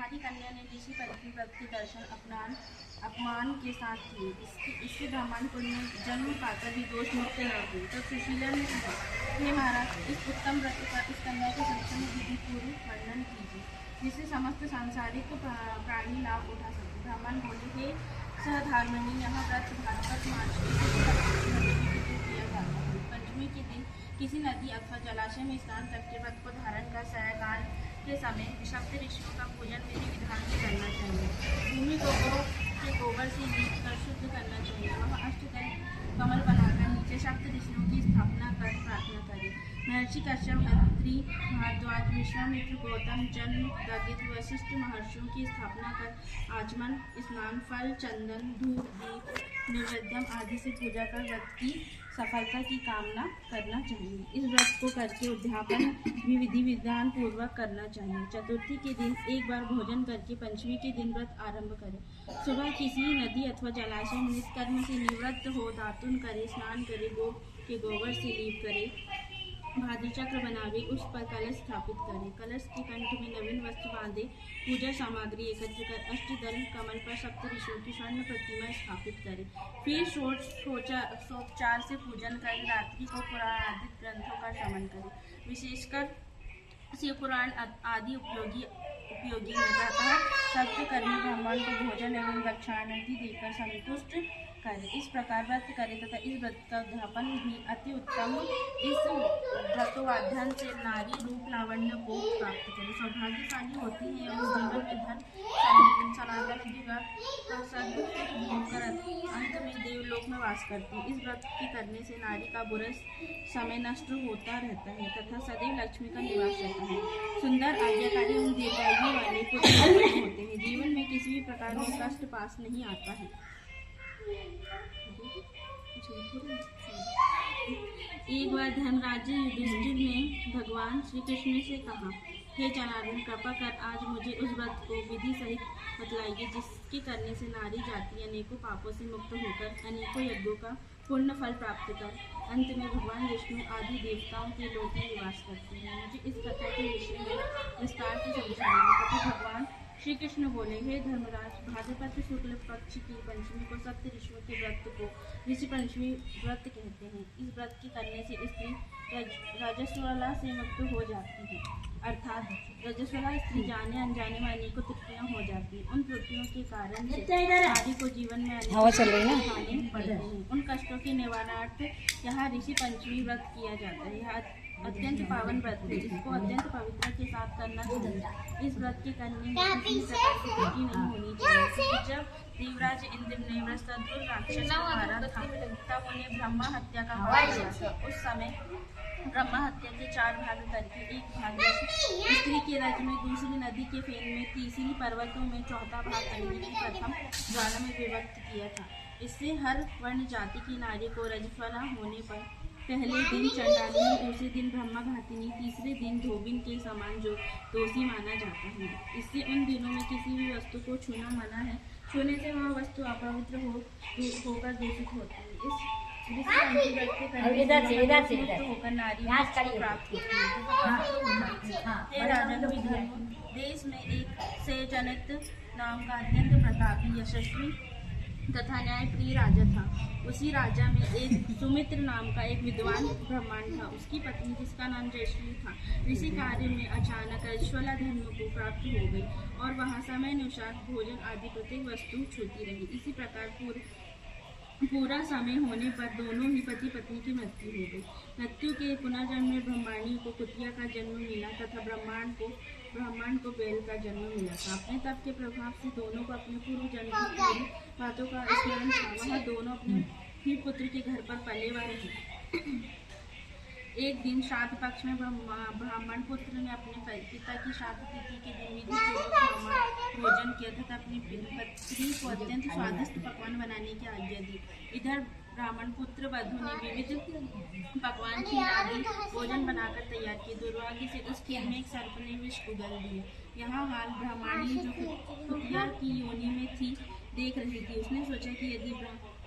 नारी कन्या ने ऋषि पंचमी व्रत के दर्शन अपमान के साथ किए। इससे ब्राह्मण कुल में जन्म पाकर भी दोष मुक्त न हुए। तब सुशीला ने कहा, हे महाराज, इस उत्तम व्रत का इस कन्या के संरक्षण विधि पूर्व वर्णन कीजिए, जिससे समस्त सांसारिक प्राणी लाभ उठा सके। ब्राह्मण बोले, हे सहधर्मिणी, यह व्रत भाद्रपद मास किया जाता है। पंचमी के दिन किसी नदी अथवा जलाशय में स्नान करके व्रत को धारण कर सायंकाल के समय सप्त ऋषियों का पूजन विधि विधान से करना चाहिए। भूमि को गौ के गोबर से लीप कर शुद्ध करना चाहिए। वह अष्टदल कमल बनाकर नीचे सप्त ऋषियों की स्थापना कर प्रार्थना करें। महर्षि कश्यप, अत्रि, भारद्वाज, विश्वामित्र, गौतम, जन्म, दगित, वशिष्ठ महर्षियों की स्थापना कर आचमन, स्नान, फल, चंदन, धूप, दीप, नैवेद्यम आदि से पूजा कर व्रत की सफलता की कामना करना चाहिए। इस व्रत को करके उद्यापन भी विधि विधान पूर्वक करना चाहिए। चतुर्थी के दिन एक बार भोजन करके पंचमी के दिन व्रत आरंभ करें। सुबह किसी नदी अथवा जलाशय में निष्कर्म से निवृत्त हो दातुन करे, स्नान करे, गौ के गोबर से लीप करे, भाद्र चक्र बनावे, उस पर कलश स्थापित करें। कलश के कंठ में नवीन वस्त्र बांधे, पूजा सामग्री एकत्र कर अष्टदल कमल पर सप्त ऋषियों की स्वर्ण प्रतिमा स्थापित करें। फिर षोडशोपचार से पूजन कर रात्रि को पुराणादिक ग्रंथों का श्रवण करें। विशेषकर शिव पुराण आदि उपयोगी है। सत्कर्मी ब्राह्मण को भोजन एवं दक्षिणादि देकर संतुष्ट करें। इस प्रकार व्रत करें तथा इस व्रत का उद्यापन भी अति उत्तम। इस व्रतोद्यापन से नारी रूप लावण्य को प्राप्त करें, सौभाग्यशाली होती है एवं जीवन में धन सनातन का सद्गुण भोग कर अंत में देवलोक में वास करती है। इस व्रत के करने से नारी का बुरा समय नष्ट होता रहता है तथा सदैव लक्ष्मी का निवास रहता है। सुंदर, आज्ञाकारी एवं दीर्घायु वाले पुत्र होते हैं। जीवन में किसी भी प्रकार में कष्ट पास नहीं आता है। एक बार धर्मराज युधिष्ठिर ने भगवान श्री कृष्ण से कहा, हे जनार्दन, कृपा कर आज मुझे उस व्रत को विधि सहित बतलाइए जिसके करने से नारी जाति अनेकों पापों से मुक्त होकर अनेकों यज्ञों का पूर्ण फल प्राप्त कर अंत में भगवान विष्णु आदि देवताओं के लोक में निवास करती है। मुझे इस कथा के विषय में विस्तार से समझाइए। तथा भगवान श्री कृष्ण बोले, हे धर्मराज, भाद्रपद शुक्ल पक्ष की पंचमी को सप्त ऋषियों के व्रत को ऋषि पंचमी व्रत कहते हैं। इस व्रत के करने से स्त्री रजस्वला से मुक्त हो जाती है, अर्थात रजस्वला स्त्री जाने अनजाने में अनेकों त्रुटियां हो जाती हैं। उन त्रुटियों के कारण नारी को जीवन में अनेक पड़ते हैं। उन कष्टों के निवारणार्थ यहाँ ऋषि पंचमी व्रत किया जाता है। यह अत्यंत पावन व्रत है, इसको अत्यंत पवित्रता के साथ करना चाहिए। इस व्रत के करने में किसी प्रकार की त्रुटि नहीं होनी चाहिए। जब देवराज इंद्र ने वृषध्वज राक्षस को मारा था तब उन्हें ब्रह्मा हत्या का पाप लगा था। उस समय ब्रह्मा हत्या के 4 भाग करके एक भाग स्त्री के रज में, दूसरी नदी के फेन में, तीसरी पर्वतों में, चौथा भाग अग्नि की प्रथम ज्वाला में विभक्त किया था। इससे हर वर्ण जाति की नारी को रजस्वला होने पर पहले दिन चंडालिनी, दूसरे दिन ब्रह्मघातिनी, तीसरे दिन धोबिन के समान जो दोषी माना जाता है। इससे उन दिनों में किसी भी वस्तु को छूना मना है। छूने से वह वस्तु अपवित्र होकर दूषित होती है। इस व्रत के करने होकर नारी प्राप्त होती है। हे राजन विधर्म, देश में एक सेजनित नाम का अत्यंत प्रतापी, यशस्वी तथा न्यायप्रिय राजा था। उसी राजा में एक सुमित्र नाम का एक विद्वान ब्राह्मण था। उसकी पत्नी, जिसका नाम जयश्री था, इसी कार्य में अचानक रजस्वला धर्म को प्राप्त हो गई और वहाँ समय अनुसार भोजन आदि प्रत्येक वस्तु छूती रही। इसी प्रकार पूरा समय होने पर दोनों ही पति पत्नी की मृत्यु हो गई। मृत्यु के पुनर्जन्म में ब्रह्माणी को कुतिया का जन्म मिला तथा ब्राह्मण को बैल का जन्म मिला था। अपने तप के प्रभाव से दोनों को अपने पूर्व जन्म की पूरी बातों का स्मरण था। वह दोनों अपने ही पुत्र के घर पर पले हुए थे। एक दिन श्राद्ध पक्ष में ब्राह्मण पुत्र ने अपने पिता की श्राद्ध तिथि के दिन विधि भोजन किया तथा अपनी पत्नी को अत्यंत स्वादिष्ट पकवान बनाने की आज्ञा दी। इधर ब्राह्मण पुत्र वधु ने विविध पकवान खीर आदि भोजन बनाकर तैयार किए। दुर्भाग्य से उस खीर में एक सर्प ने विष उगल दिया। यहाँ हाल ब्राह्मणी जो कुतिया की योनि में थी देख रही थी। उसने सोचा कि यदि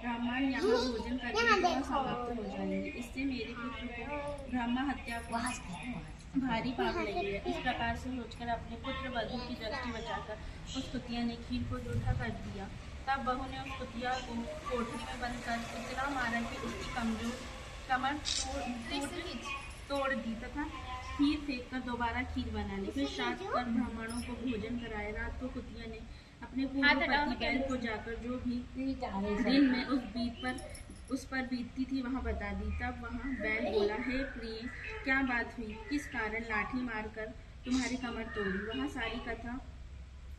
ब्राह्मण यहाँ भोजन करके समाप्त हो जाएंगे, इससे मेरे पुत्र को ब्रह्मा हत्या भारी पाप लगी है। इस प्रकार से सोचकर अपने पुत्र वधु की दृष्टि बचाकर उस कुतिया ने खीर को जूठा कर दिया। तब बहू ने उस कुतिया को कोठरी में बंद कर इतना मारा कि उसकी कमर तोड़ दी तथा खीर फेंक कर दोबारा खीर बना ली। फिर श्राद्ध कर ब्राह्मणों को भोजन कराया। रात को कुतिया ने अपने पूर्व पति बैल को जाकर जो भी दिन में उस पर बीतती थी वहाँ बता दी। तब वहाँ बैल बोला, हे प्रिय, क्या बात हुई, किस कारण लाठी मारकर तुम्हारी कमर तोड़ी? वहाँ सारी कथा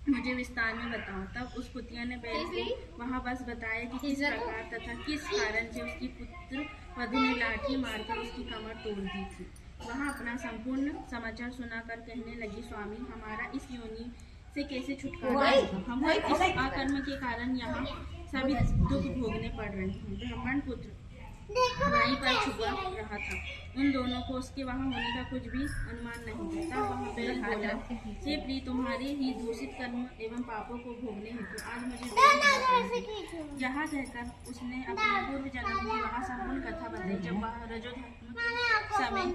मुझे विस्तार में बताओ। तब उस कुतिया ने बैल को वहाँ बस बताया कि किस प्रकार तथा किस कारण से उसकी पुत्र वधु ने लाठी मारकर उसकी कमर तोड़ दी थी। वहाँ अपना संपूर्ण समाचार सुनाकर कहने लगी, स्वामी, हमारा इस योनि से कैसे छुटकारा होगा? हम इस अकर्म के कारण यहाँ सभी दुख भोगने पड़ रहे हैं। ब्राह्मण पुत्र वहीं पर छुपा रहा था। उन दोनों को उसके वहाँ होने का कुछ भी अनुमान नहीं था। तब वहाँ बैल बोला, हे प्रिय, तुम्हारे ही दूषित कर्म एवं पापों को भोगने हेतु आज मुझे यहाँ कहकर उसने अपने पूर्व जन्म की वहाँ संपूर्ण कथा बताई। जब वह रजोधर्म समय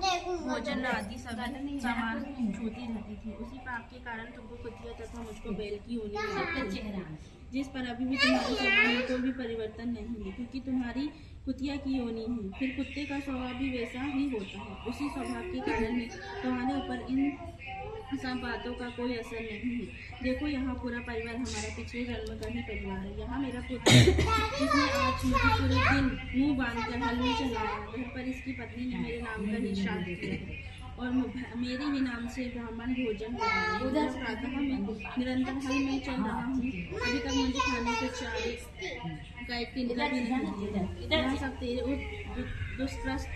भोजन आदि सभी सामान छूती रहती थी, उसी पाप के कारण तुमको कुतिया तथा मुझको बैल की होनी, जिस पर अभी भी तुम्हारे स्वभाव में कोई भी परिवर्तन नहीं है, क्योंकि तुम्हारी कुतिया की योनि है। फिर कुत्ते का स्वभाव भी वैसा ही होता है। उसी स्वभाव के कारण ही तुम्हारे ऊपर इन सब बातों का कोई असर नहीं है। देखो, यहाँ पूरा परिवार हमारा पिछले जन्म का ही परिवार है। यहाँ मेरा पुत्र जिसने आज मुझे पूरे दिन मुंह बांधकर हल में चलाया, घर पर इसकी पत्नी ने मेरे नाम का ही श्राद्ध किया और मेरे ही नाम से ब्राह्मण भोजन कराए। उधर प्रातः में निरंतर हल में चल रहा हूँ। अभी तक मुझे खाने के चावल का एक तिनका भी नहीं दिया। यह सब तेरे दुष्प्रस्त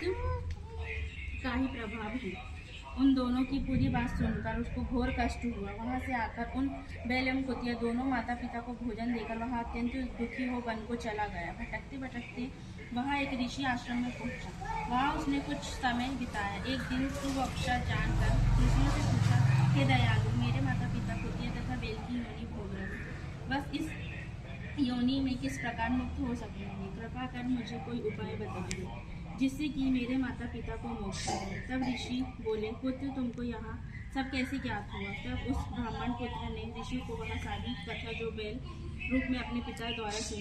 का ही प्रभाव है। उन दोनों की पूरी बात सुनकर उसको घोर कष्ट हुआ। वहाँ से आकर उन बैल एवं कुतिया दोनों माता पिता को भोजन देकर वहाँ अत्यंत दुखी हो वन को चला गया। भटकते भटकते वहाँ एक ऋषि आश्रम में पहुँचा। वहाँ उसने कुछ समय बिताया। एक दिन शुभ अवसर जानकर ऋषियों से पूछा, हे दयालु, मेरे माता पिता कुतिया तथा बैल की योनि भोग रहे हैं। बस इस योनि में किस प्रकार मुक्त हो सकेंगे? कृपा कर मुझे कोई उपाय बताइए जिससे कि मेरे माता पिता को मोक्ष मिले। तब ऋषि बोले, पुत्र, तुमको यहाँ सब कैसे ज्ञात हुआ? तब उस ब्राह्मण पुत्र ने ऋषि को वह सारी कथा जो बैल रूप में अपने पिता द्वारा सुनी